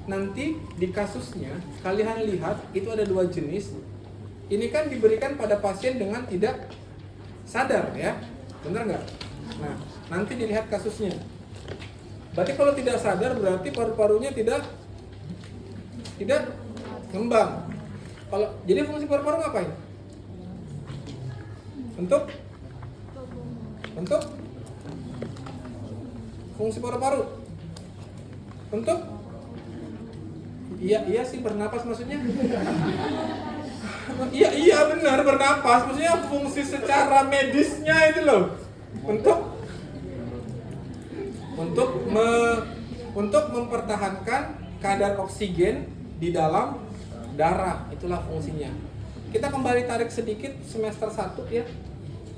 nanti di kasusnya kalian lihat itu ada 2 jenis. Ini kan diberikan pada pasien dengan tidak sadar ya, benar nggak? Nah, nanti dilihat kasusnya. Berarti kalau tidak sadar berarti paru-parunya tidak ngembang. Jadi fungsi paru-paru ngapain? Untuk fungsi paru-paru untuk iya sih bernapas maksudnya. Iya benar bernapas, maksudnya fungsi secara medisnya itu loh. Untuk mempertahankan kadar oksigen di dalam darah, itulah fungsinya. Kita kembali tarik sedikit semester 1 ya.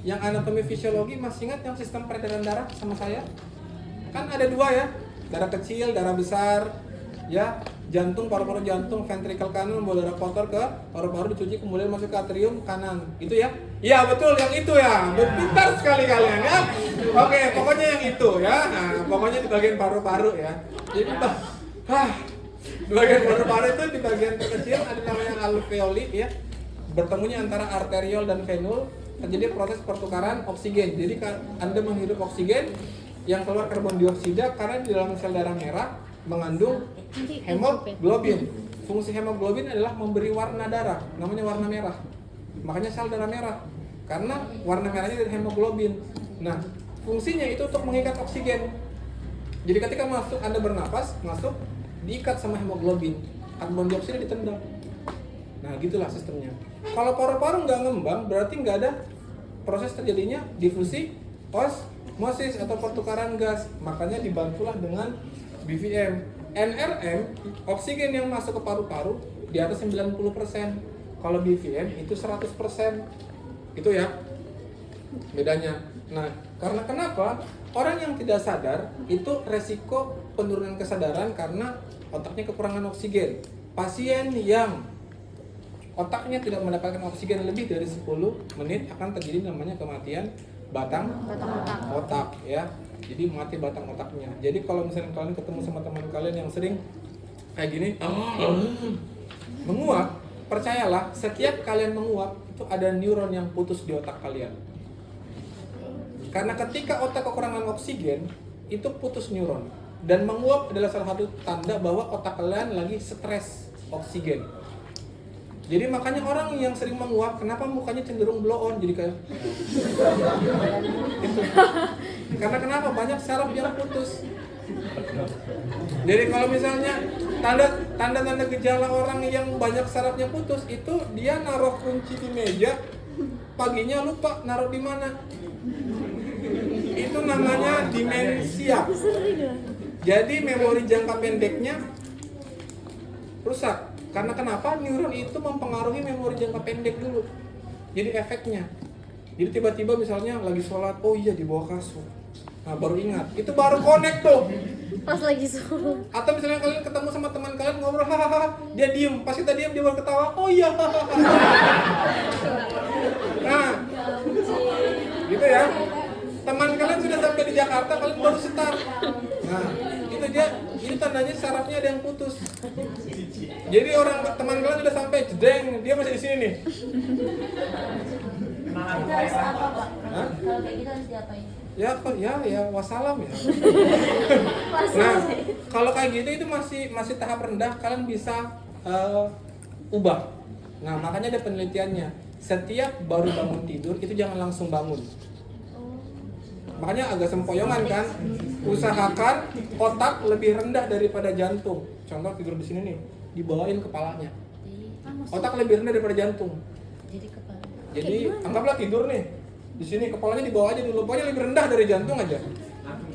Yang anatomi fisiologi masih ingat yang sistem peredaran darah sama saya? Kan ada 2 ya, darah kecil, darah besar, ya, jantung, paru-paru jantung, ventrikel kanan membawa darah kotor ke paru-paru, dicuci kemudian masuk ke atrium kanan, gitu ya? Iya betul, yang itu ya, pintar sekali kalian ya. Oke, pokoknya yang itu ya, nah pokoknya di bagian paru-paru ya. Jadi di bagian paru-paru itu di bagian terkecil ada namanya alveoli ya, bertemunya antara arteriol dan venul, terjadi proses pertukaran oksigen. Jadi Anda menghirup oksigen, yang keluar karbon dioksida karena di dalam sel darah merah mengandung hemoglobin. Fungsi hemoglobin adalah memberi warna darah, namanya warna merah. Makanya sel darah merah, karena warna merahnya dari hemoglobin. Nah, fungsinya itu untuk mengikat oksigen. Jadi ketika masuk, Anda bernapas, masuk, diikat sama hemoglobin, karbon dioksida ditendang. Nah, gitulah sistemnya. Kalau paru-paru nggak ngembang, berarti nggak ada proses terjadinya difusi osmosis atau pertukaran gas. Makanya dibantulah dengan BVM. NRM, oksigen yang masuk ke paru-paru di atas 90%. Kalau BVM itu 100%. Itu ya bedanya. Nah, karena kenapa? Orang yang tidak sadar itu resiko penurunan kesadaran karena otaknya kekurangan oksigen. Pasien yang otaknya tidak mendapatkan oksigen lebih dari 10 menit akan terjadi namanya kematian batang otak ya. Jadi mati batang otaknya. Jadi kalau misalnya kalian ketemu sama teman kalian yang sering kayak gini menguap, percayalah setiap kalian menguap itu ada neuron yang putus di otak kalian. Karena ketika otak kekurangan oksigen itu putus neuron, dan menguap adalah salah satu tanda bahwa otak kalian lagi stres oksigen. Jadi makanya orang yang sering menguap, kenapa mukanya cenderung blow on, jadi kayak gitu. Karena kenapa? Banyak saraf yang putus. Jadi kalau misalnya tanda-tanda gejala orang yang banyak sarafnya putus itu dia naruh kunci di meja, paginya lupa naruh di mana. Itu namanya demensia. Jadi memori jangka pendeknya rusak. Karena kenapa? Neuron itu mempengaruhi memori jangka pendek dulu. Jadi efeknya. Jadi tiba-tiba misalnya lagi sholat, oh iya di bawah kasur. Nah baru ingat, itu baru connect tuh. Pas lagi sholat. Atau misalnya kalian ketemu sama teman kalian ngobrol, hahaha, dia diem. Pas kita diem dia baru ketawa, oh iya hahaha. Nah, gitu ya. Teman kalian sudah sampai di Jakarta, kalian baru start. Nah, itu dia, ini tandanya sarafnya ada yang putus. Jadi teman kalian sudah sampai, jedeng, dia masih di sini nih. Kita harus apa, Pak? Kalau kayak gitu harus diapain? Ya, wassalam ya. Nah, kalau kayak gitu itu masih tahap rendah, kalian bisa ubah. Nah, makanya ada penelitiannya. Setiap baru bangun tidur itu jangan langsung bangun. Makanya agak sempoyongan kan. Usahakan otak lebih rendah daripada jantung. Contoh tidur di sini nih, dibawain kepalanya. Otak lebih rendah daripada jantung. Jadi kepala. Jadi anggaplah tidur nih. Di sini kepalanya dibawa aja dulu. Pokoknya lebih rendah dari jantung aja.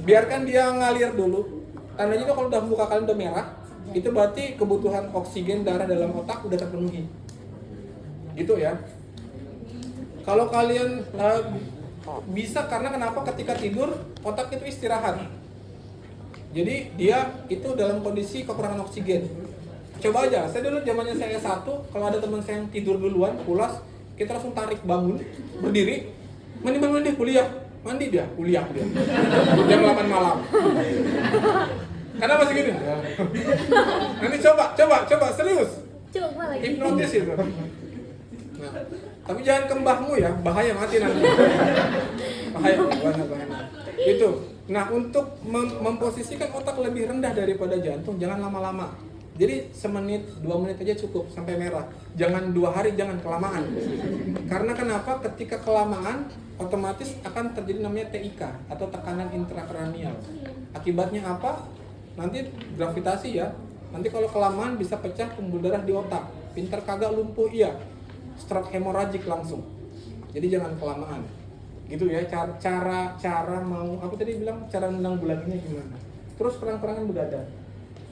Biarkan dia ngalir dulu. Tandanya itu kalau udah muka kalian udah merah, itu berarti kebutuhan oksigen darah dalam otak udah terpenuhi. Gitu ya. Kalau kalian bisa, karena kenapa? Ketika tidur otak itu istirahat. Jadi dia itu dalam kondisi kekurangan oksigen. Coba aja, saya dulu zamannya saya S1, kalau ada teman saya yang tidur duluan, pulas, kita langsung tarik bangun, berdiri, mandi kuliah, mandi dia, kuliah dia. Jam 8 malam. Karena masih gini. Nanti coba serius. Coba lagi. Hipnotis itu. Nah, tapi jangan ke mbahmu ya, bahaya mati nanti. Bahaya. Itu. Nah, untuk memposisikan otak lebih rendah daripada jantung, jangan lama-lama. Jadi semenit, 2 menit aja cukup sampai merah. Jangan 2 hari, jangan kelamaan. Karena kenapa? Ketika kelamaan, otomatis akan terjadi namanya TIK atau tekanan intrakranial. Akibatnya apa? Nanti gravitasi ya. Nanti kalau kelamaan bisa pecah pembuluh darah di otak. Pinter kagak lumpuh iya. Stroke hemoragik langsung. Jadi jangan kelamaan. Gitu ya, cara mau aku tadi bilang cara nendang bulannya gimana. Terus kurang-kurangan begadang.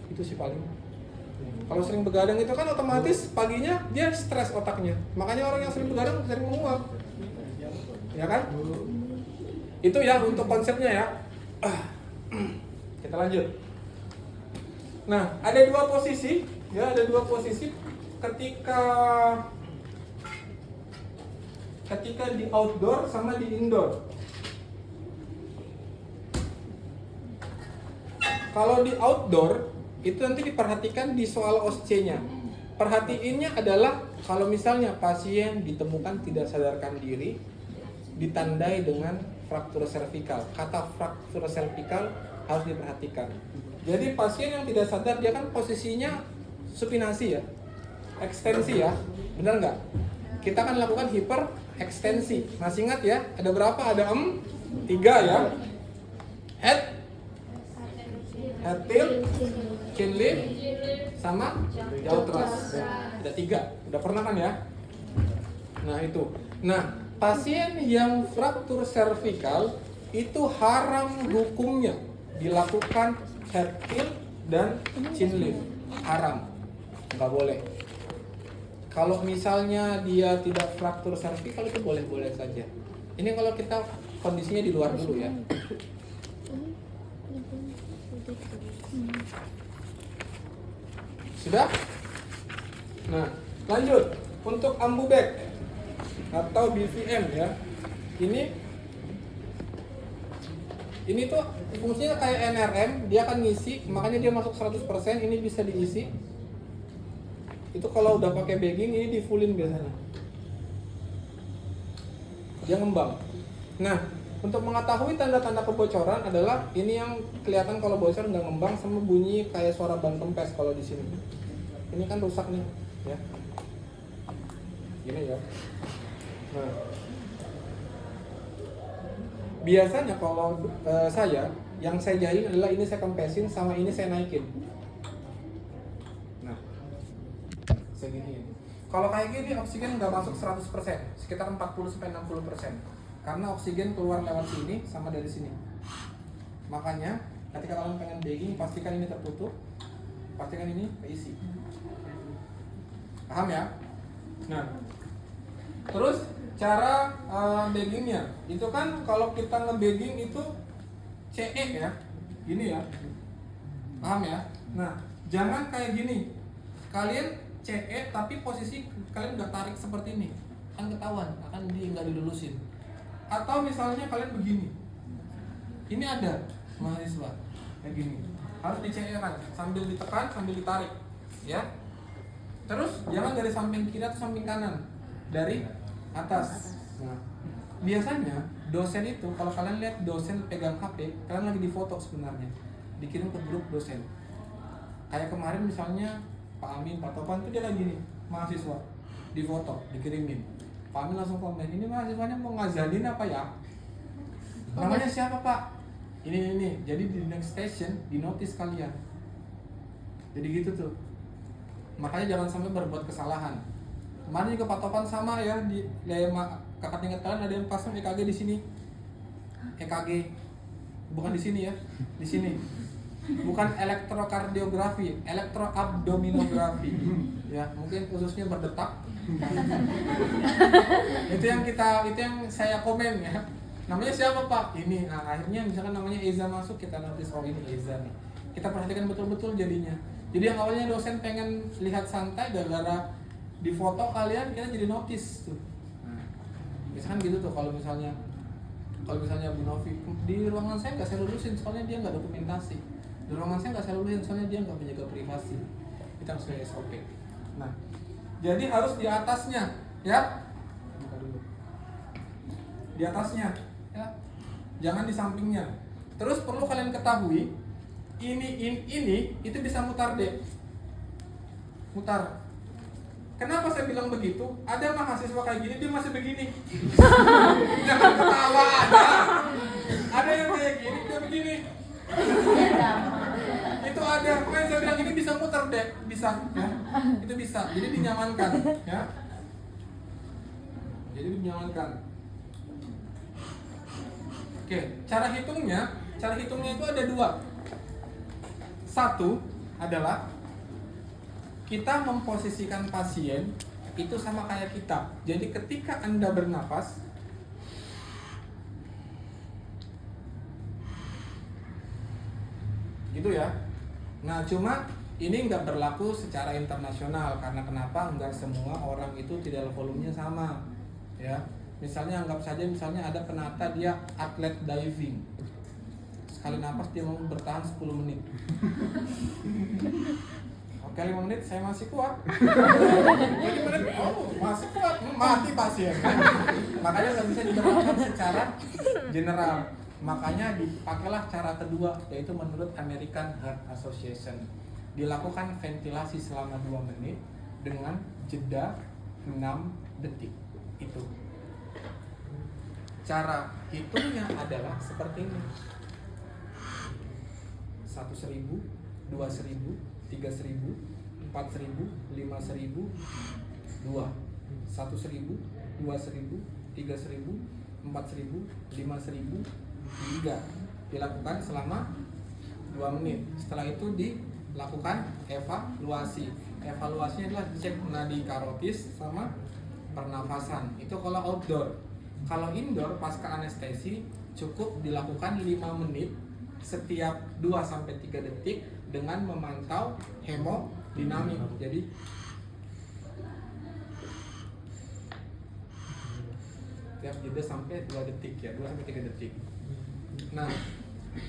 Itu sih paling. Kalau sering begadang itu kan otomatis paginya dia stres otaknya. Makanya orang yang sering begadang sering menguap. Ya kan? Itu ya untuk konsepnya ya. Kita lanjut. Nah, ada 2 posisi, ya ada 2 posisi ketika di outdoor sama di indoor. Kalau di outdoor itu nanti diperhatikan di soal OSCE-nya. Perhatiinnya adalah kalau misalnya pasien ditemukan tidak sadarkan diri, ditandai dengan fraktur servikal. Kata fraktur servikal harus diperhatikan. Jadi pasien yang tidak sadar dia kan posisinya supinasi ya, ekstensi ya, benar nggak? Kita akan lakukan hiperekstensi. Masih ingat ya? Ada berapa? Ada 3 ya. Head, tilt, chin lift, sama jaw thrust. Ada 3. Udah pernah kan ya? Nah itu. Nah, pasien yang fraktur servikal itu haram hukumnya dilakukan head tilt dan chin lift. Haram. Nggak boleh. Kalau misalnya dia tidak fraktur servikal itu boleh-boleh saja. Ini kalau kita kondisinya di luar dulu ya. Sudah? Nah, lanjut. Untuk AmbuBack atau BVM ya. Ini tuh fungsinya kayak NRM, dia akan ngisi, makanya dia masuk 100%, ini bisa diisi. Itu kalau udah pakai bagging ini di fullin biasanya. Dia ngembang. Nah, untuk mengetahui tanda-tanda kebocoran adalah ini yang kelihatan kalau bocor nggak ngembang sama bunyi kayak suara ban kempes kalau di sini. Ini kan rusak nih, ya. Gini ya. Nah, biasanya kalau yang saya jahilin adalah ini saya kempesin sama ini saya naikin. Nah, saya giniin. Kalau kayak gini oksigen nggak masuk 100%, sekitar 40-60%. Karena oksigen keluar lewat sini sama dari sini. Makanya ketika kalian pengen bagging, pastikan ini tertutup, pastikan ini keisi. Paham ya? Nah, terus cara baggingnya itu kan kalau kita nge-bagging itu CE ya, gini ya, paham ya? Nah, jangan kayak gini, kalian CE tapi posisi kalian nggak tarik seperti ini, kan ketahuan, akan nggak dilulusin. Atau misalnya kalian begini, ini ada mahasiswa kayak gini, harus di CE kan, sambil ditekan sambil ditarik, ya. Terus jangan dari samping kiri atau samping kanan, dari atas. Nah, biasanya dosen itu kalau kalian lihat dosen pegang HP, kalian lagi difoto sebenarnya, dikirim ke grup dosen. Kayak kemarin misalnya Pak Amin, Pak Topan itu dia lagi nih mahasiswa difoto, dikirimin. Pak Amin langsung komen, ini mahasiswanya mau ngajalin apa ya? Namanya siapa Pak? Ini. Jadi di next station di notice kalian. Jadi gitu tuh. Makanya jangan sampai berbuat kesalahan. Kemarin juga Pak Topan sama ya, di kakak tingkat kalian ada yang pasang EKG di sini. EKG bukan di sini ya, di sini. Bukan elektrokardiografi, elektroabdominografi. Ya, mungkin khususnya berdetak. itu yang saya komen ya. Namanya siapa Pak? Ini. Nah, akhirnya misalkan namanya Eza masuk, kita notice oh ini Eza nih. Kita perhatikan betul-betul jadinya. Jadi yang awalnya dosen pengen lihat santai gara-gara di foto kalian, kita jadi notice tuh. Nah, misalkan gitu tuh kalau misalnya Bu Novi di ruangan saya nggak saya lulusin soalnya dia nggak dokumentasi. Dorongan saya nggak selalu yang soalnya dia nggak menjaga privasi. Kita harus sesuai SOP. Nah, jadi harus di atasnya, ya. Buka dulu. Di atasnya, ya. Jangan di sampingnya. Terus perlu kalian ketahui, ini itu bisa mutar deh. Mutar. Kenapa saya bilang begitu? Ada mahasiswa kayak gini, dia masih begini. Jangan ketawa, ada yang kayak gini, dia begini. Itu ada, makanya saya bilang ini bisa muter deh, bisa, ya. Itu bisa, jadi dinyamankan, ya. Jadi dinyamankan. Oke, cara hitungnya itu ada dua. Satu adalah kita memposisikan pasien itu sama kayak kita. Jadi ketika Anda bernapas, gitu ya. Nah, cuma ini nggak berlaku secara internasional karena kenapa? Nggak semua orang itu tidak volumenya sama, ya. Misalnya anggap saja misalnya ada penata dia atlet diving. Sekali napas dia mau bertahan 10 menit. Oke, 5 menit saya masih kuat. 20 menit, oh masih kuat, mati pasien. Makanya nggak bisa diterapkan secara general. Makanya dipakailah cara kedua, yaitu menurut American Heart Association. Dilakukan ventilasi selama 2 menit dengan jeda 6 detik. Itu. Cara hitungnya adalah seperti ini. 1.000, 2.000, 3.000, 4.000, 5.000, 2, 1.000, 2.000, 3.000, 4.000, 5.000, 3. Dilakukan selama 2 menit. Setelah itu dilakukan evaluasi. Evaluasinya adalah cek nadi karotis sama pernafasan. Itu kalau outdoor. Kalau indoor pasca anestesi cukup dilakukan 5 menit setiap 2-3 detik dengan memantau hemodinamik. Jadi setiap jeda sampai 2 detik ya, 2-3 detik. Nah,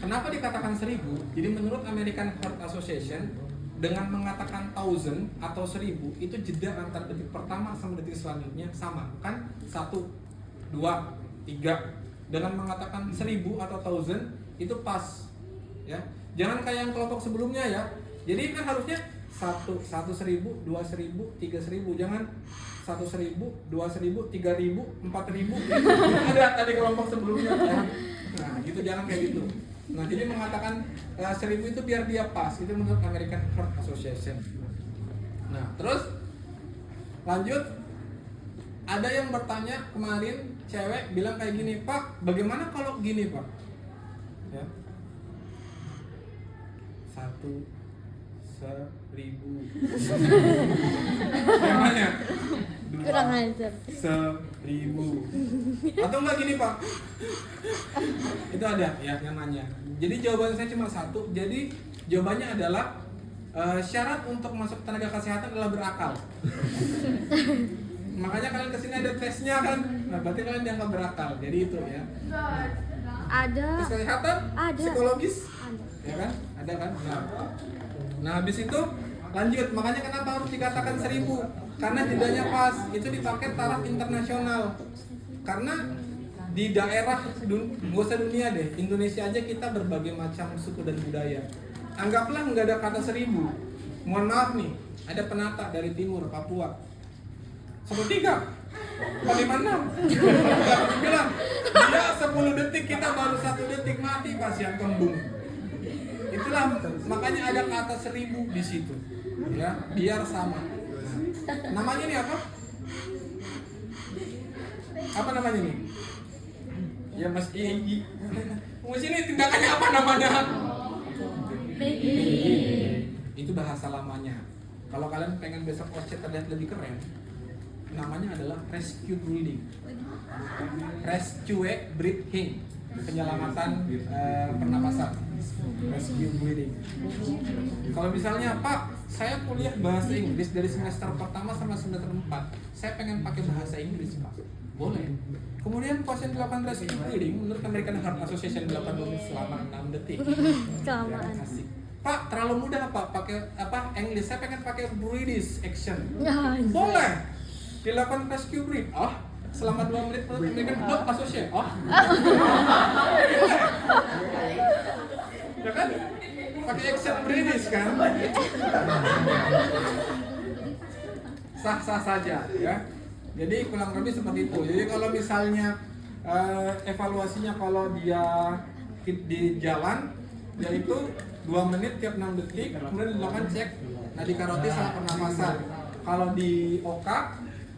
kenapa dikatakan 1000? Jadi menurut American Heart Association dengan mengatakan 1000 atau 1000 itu jeda antar detik pertama sama detik selanjutnya sama kan? 1, 2, 3. Dengan mengatakan 1000 atau 1000 itu pas, ya. Jangan kayak yang kelompok sebelumnya ya. Jadi kan harusnya 1.000, 2.000, 3.000. Jangan 1.000, 2.000, 3.000, 4.000. Ada tadi kelompok sebelumnya ya. Nah, gitu jangan kayak gitu. Nah, jadi mengatakan 1000 itu biar dia pas. Itu menurut American Heart Association. Nah, terus lanjut. Ada yang bertanya kemarin, cewek bilang kayak gini, Pak, bagaimana kalau gini, Pak? Ya. 1.000. Namanya? Kurang ajar. 1.000. Atau enggak gini, Pak? Itu ada ya yang nanya. Jadi jawaban saya cuma satu. Jadi jawabannya adalah syarat untuk masuk tenaga kesehatan adalah berakal. Makanya kalian kesini ada tesnya kan. Nah, berarti kalian dianggap berakal. Jadi itu ya. Ada. Tes kesehatan? Ada. Psikologis? Ada. Ya kan? Ada kan? Nah, habis itu lanjut. Makanya kenapa harus dikatakan 1000? Karena jedanya pas. Itu dipakai taraf internasional. Karena di daerah nggak usah dunia deh, Indonesia aja kita berbagai macam suku dan budaya. Anggaplah nggak ada kata 1000. Mohon maaf nih, ada penata dari timur Papua. 1.3, 1.56. Bilang dia 10 detik, kita baru 1 detik mati pasien kembung. Itulah makanya ada kata 1000 di situ. Ya, biar sama. Namanya nih apa? Apa namanya nih? Ya Mas Igi. Mas ini tindakannya apa namanya? Itu bahasa lamanya. Kalau kalian pengen besok OC terlihat lebih keren, namanya adalah rescue breathing. Rescue breathing, penyelamatan pernapasan. Rescue breathing. Kalau misalnya, Pak, saya kuliah bahasa Inggris dari semester pertama sampai semester 4. Saya pengen pakai bahasa Inggris, Pak. Boleh. Kemudian pasien dilakukan rescue breathing menurut American Heart Association dilakukan dulu selama 6 detik. Kelamaan. Asik. Pak, terlalu mudah Pak, pakai apa? English. Saya pengen pakai British action. Ya, Boleh. Dilakukan rescue breath. Oh, selama 2 menit memberikan blood associate. Oh. Ya kan? Pakai action British kan? Sah-sah saja ya. Jadi kurang lebih seperti itu. Jadi kalau misalnya evaluasinya kalau dia di jalan yaitu 2 menit tiap 6 detik, kemudian dilakukan cek nadi karotis sama pernapasan. Kalau di OK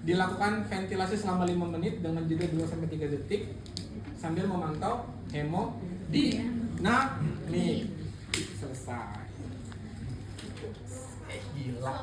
dilakukan ventilasi selama 5 menit dengan jeda 2-3 detik sambil memantau hemodinamik. Selesai. Gila.